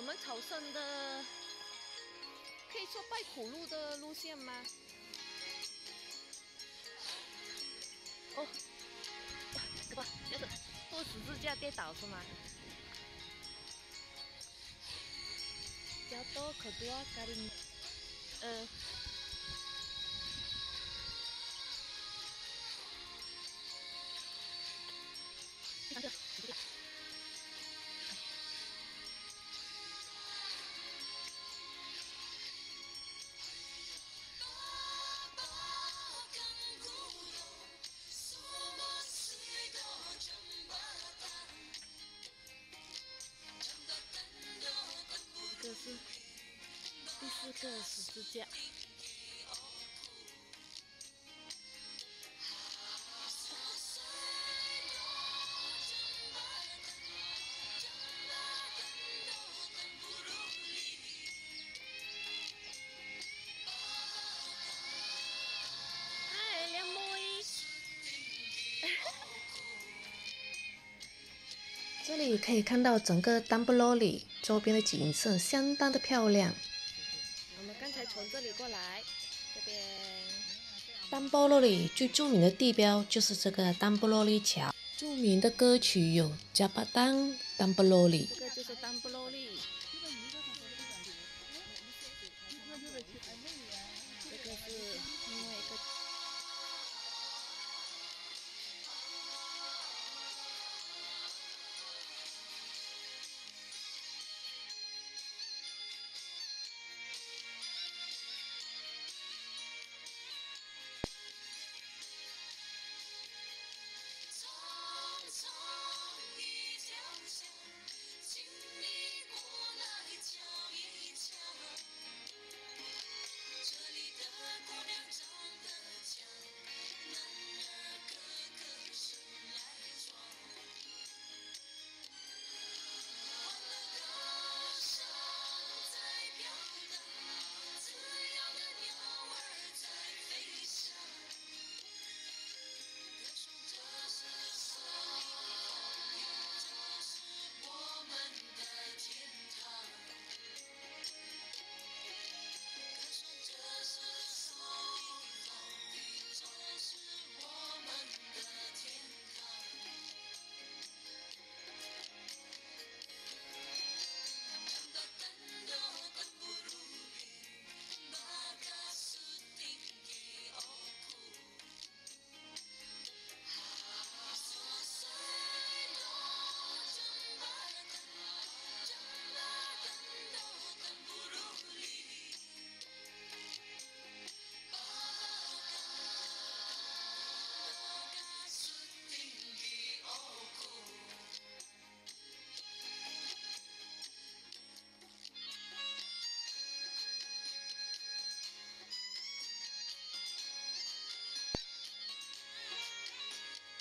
我们朝圣的，可以说拜苦路的路线吗？哦，不，就是做十字架跌倒是吗？Jatuh kedua kali，第三个，这个是第四个十字架。哎，靓妹！这里可以看到整个丹布罗里周边的景色相当的漂亮。我们刚才从这里过来，这边。丹波罗里最著名的地标就是这个丹波罗里桥，著名的歌曲有《加巴丹丹波罗里》。这个就是丹布罗利。这个是另外一个。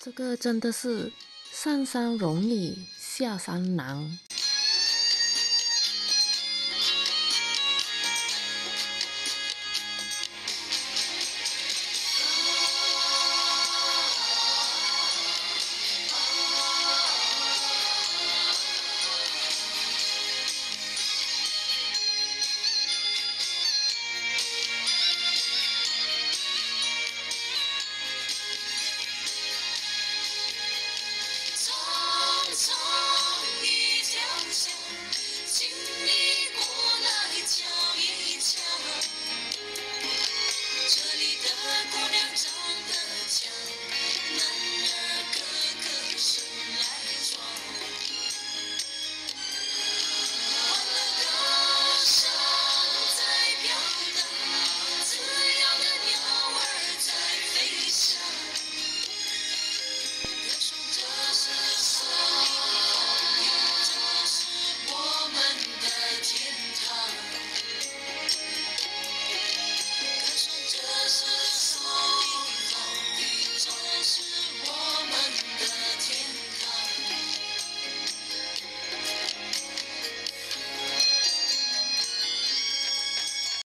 这个真的是上山容易下山难。